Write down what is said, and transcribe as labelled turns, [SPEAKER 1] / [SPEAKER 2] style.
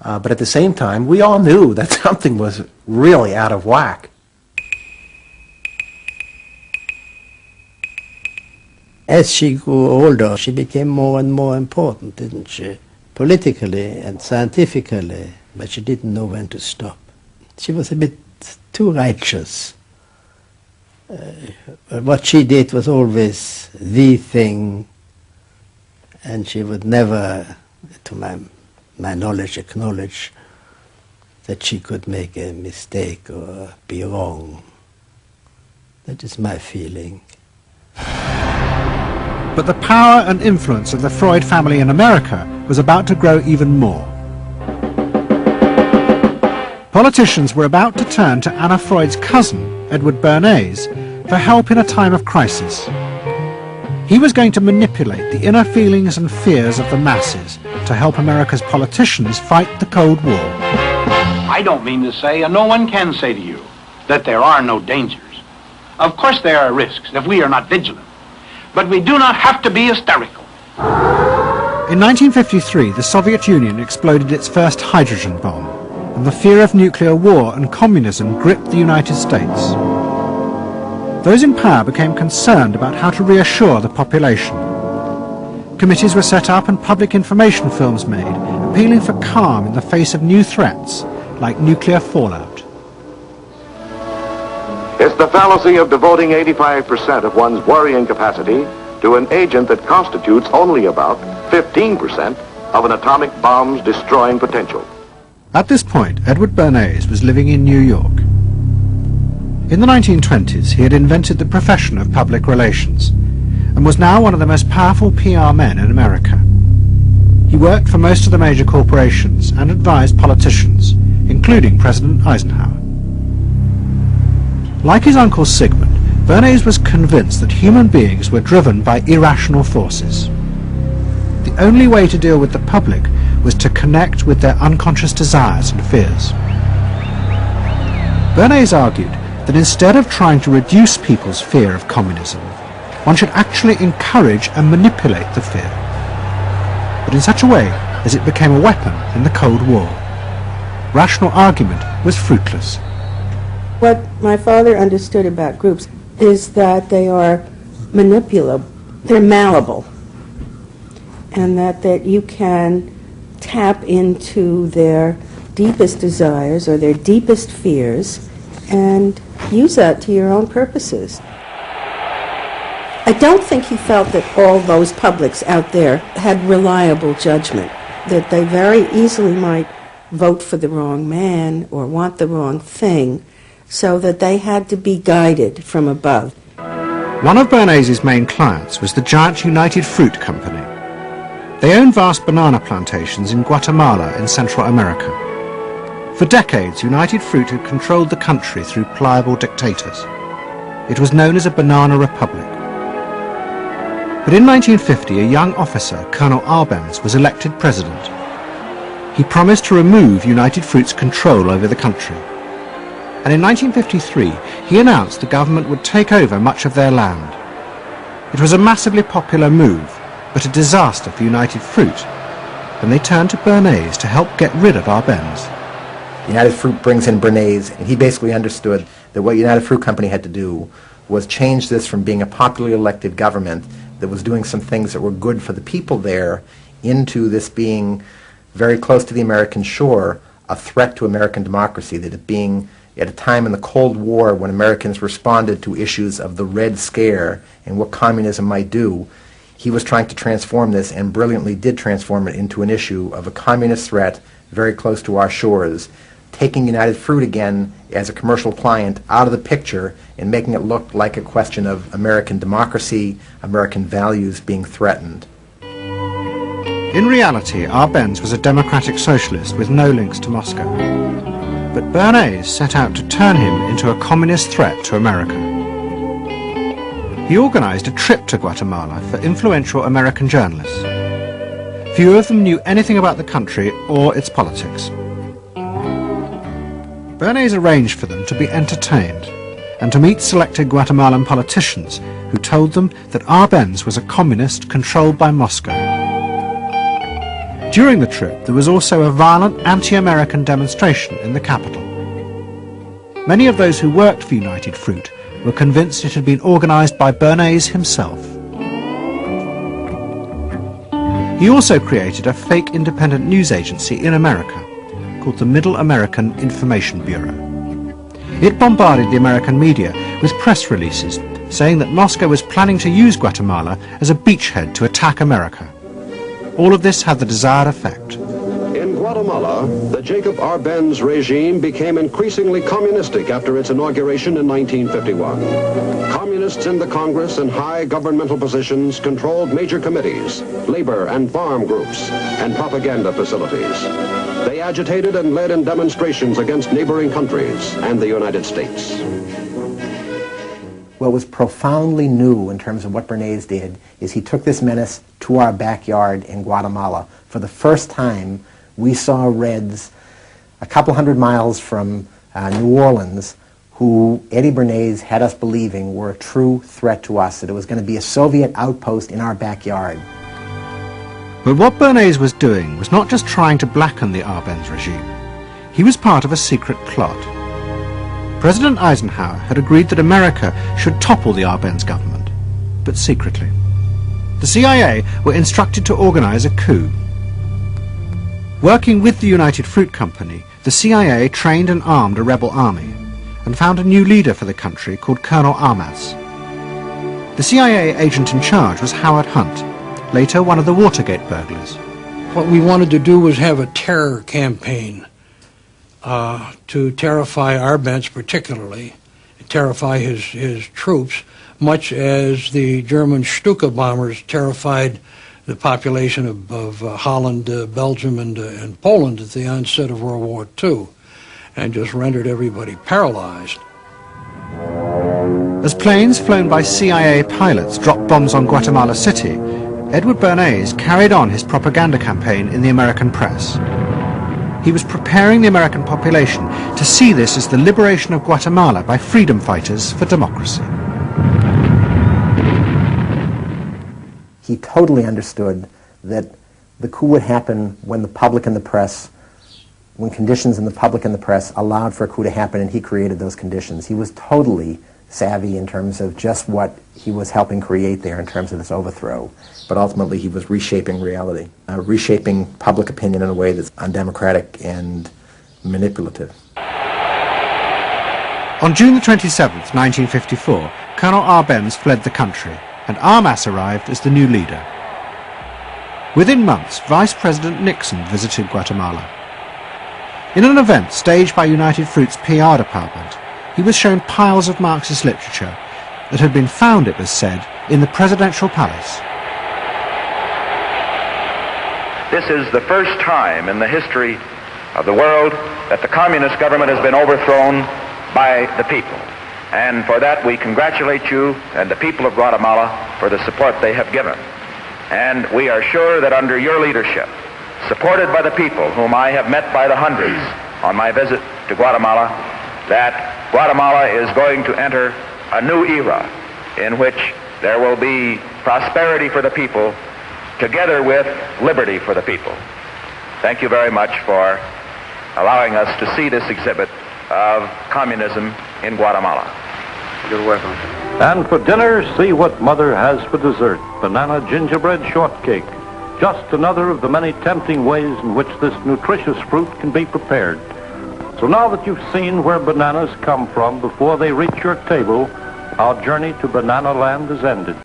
[SPEAKER 1] But at the same time, we all knew that something was really out of whack.
[SPEAKER 2] As she grew older, she became more and more important, didn't she? Politically and scientifically, but she didn't know when to stop. She was a bit too righteous. What she did was always the thing, and she would never, to my knowledge, acknowledge that she could make a mistake or be wrong. That is my feeling.
[SPEAKER 3] But the power and influence of the Freud family in America was about to grow even more. Politicians were about to turn to Anna Freud's cousin, Edward Bernays, for help in a time of crisis. He was going to manipulate the inner feelings and fears of the masses to help America's politicians fight the Cold War.
[SPEAKER 4] I don't mean to say, and no one can say to you, that there are no dangers. Of course there are risks if we are not vigilant. But we do not have to be hysterical.
[SPEAKER 3] In 1953, the Soviet Union exploded its first hydrogen bomb, and the fear of nuclear war and communism gripped the United States. Those in power became concerned about how to reassure the population. Committees were set up and public information films made, appealing for calm in the face of new threats, like nuclear fallout.
[SPEAKER 5] It's the fallacy of devoting 85% of one's worrying capacity to an agent that constitutes only about 15% of an atomic bomb's destroying potential.
[SPEAKER 3] At this point, Edward Bernays was living in New York. In the 1920s, he had invented the profession of public relations and was now one of the most powerful PR men in America. He worked for most of the major corporations and advised politicians, including President Eisenhower. Like his uncle Sigmund, Bernays was convinced that human beings were driven by irrational forces. The only way to deal with the public was to connect with their unconscious desires and fears. Bernays argued that instead of trying to reduce people's fear of communism, one should actually encourage and manipulate the fear, but in such a way as it became a weapon in the Cold War. Rational argument was fruitless.
[SPEAKER 6] What my father understood about groups is that they are manipulable, they're malleable, and that you can tap into their deepest desires or their deepest fears and use that to your own purposes. I don't think he felt that all those publics out there had reliable judgment, that they very easily might vote for the wrong man or want the wrong thing, so that they had to be guided from above.
[SPEAKER 3] One of Bernays' main clients was the giant United Fruit Company. They owned vast banana plantations in Guatemala in Central America. For decades, United Fruit had controlled the country through pliable dictators. It was known as a banana republic. But in 1950, a young officer, Colonel Arbenz, was elected president. He promised to remove United Fruit's control over the country. And in 1953, he announced the government would take over much of their land. It was a massively popular move, but a disaster for United Fruit, and they turned to Bernays to help get rid of Arbenz.
[SPEAKER 1] United Fruit brings in Bernays, and he basically understood that what United Fruit Company had to do was change this from being a popularly elected government that was doing some things that were good for the people there into this being very close to the American shore, a threat to American democracy, that it being at a time in the Cold War when Americans responded to issues of the Red Scare and what communism might do, he was trying to transform this and brilliantly did transform it into an issue of a communist threat very close to our shores, taking United Fruit again as a commercial client out of the picture and making it look like a question of American democracy, American values being threatened.
[SPEAKER 3] In reality, Arbenz was a democratic socialist with no links to Moscow. But Bernays set out to turn him into a communist threat to America. He organized a trip to Guatemala for influential American journalists. Few of them knew anything about the country or its politics. Bernays arranged for them to be entertained and to meet selected Guatemalan politicians who told them that Arbenz was a communist controlled by Moscow. During the trip, there was also a violent anti-American demonstration in the capital. Many of those who worked for United Fruit were convinced it had been organised by Bernays himself. He also created a fake independent news agency in America called the Middle American Information Bureau. It bombarded the American media with press releases saying that Moscow was planning to use Guatemala as a beachhead to attack America. All of this had the desired effect.
[SPEAKER 7] In Guatemala, the Jacob Arbenz regime became increasingly communistic after its inauguration in 1951. Communists in the Congress and high governmental positions controlled major committees, labor and farm groups, and propaganda facilities. They agitated and led in demonstrations against neighboring countries and the United States.
[SPEAKER 1] What was profoundly new in terms of what Bernays did is he took this menace to our backyard in Guatemala. For the first time, we saw Reds a couple hundred miles from New Orleans who Eddie Bernays had us believing were a true threat to us, that it was going to be a Soviet outpost in our backyard.
[SPEAKER 3] But what Bernays was doing was not just trying to blacken the Arbenz regime. He was part of a secret plot. President Eisenhower had agreed that America should topple the Arbenz government, but secretly. The CIA were instructed to organize a coup. Working with the United Fruit Company, the CIA trained and armed a rebel army and found a new leader for the country called Colonel Armas. The CIA agent in charge was Howard Hunt, later one of the Watergate burglars.
[SPEAKER 8] What we wanted to do was have a terror campaign to terrify Arbenz particularly, terrify his troops, much as the German Stuka bombers terrified the population of Holland, Belgium, and Poland at the onset of World War II, and just rendered everybody paralyzed.
[SPEAKER 3] As planes flown by CIA pilots dropped bombs on Guatemala City, Edward Bernays carried on his propaganda campaign in the American press. He was preparing the American population to see this as the liberation of Guatemala by freedom fighters for democracy.
[SPEAKER 1] He totally understood that the coup would happen when the public and the press, when conditions in the public and the press allowed for a coup to happen, and he created those conditions. He was totally savvy in terms of just what he was helping create there in terms of this overthrow. But ultimately he was reshaping reality, reshaping public opinion in a way that's undemocratic and manipulative.
[SPEAKER 3] On June the 27th, 1954, Colonel Arbenz fled the country, and Armas arrived as the new leader. Within months, Vice President Nixon visited Guatemala. In an event staged by United Fruit's PR department, he was shown piles of Marxist literature that had been found, it was said, in the presidential palace.
[SPEAKER 9] This is the first time in the history of the world that the communist government has been overthrown by the people. And for that we congratulate you and the people of Guatemala for the support they have given. And we are sure that under your leadership, supported by the people whom I have met by the hundreds on my visit to Guatemala, that Guatemala is going to enter a new era in which there will be prosperity for the people together with liberty for the people. Thank you very much for allowing us to see this exhibit of communism in Guatemala.
[SPEAKER 5] You're welcome. And for dinner, see what Mother has for dessert. Banana gingerbread shortcake. Just another of the many tempting ways in which this nutritious fruit can be prepared. So now that you've seen where bananas come from before they reach your table, our journey to Banana Land is ended.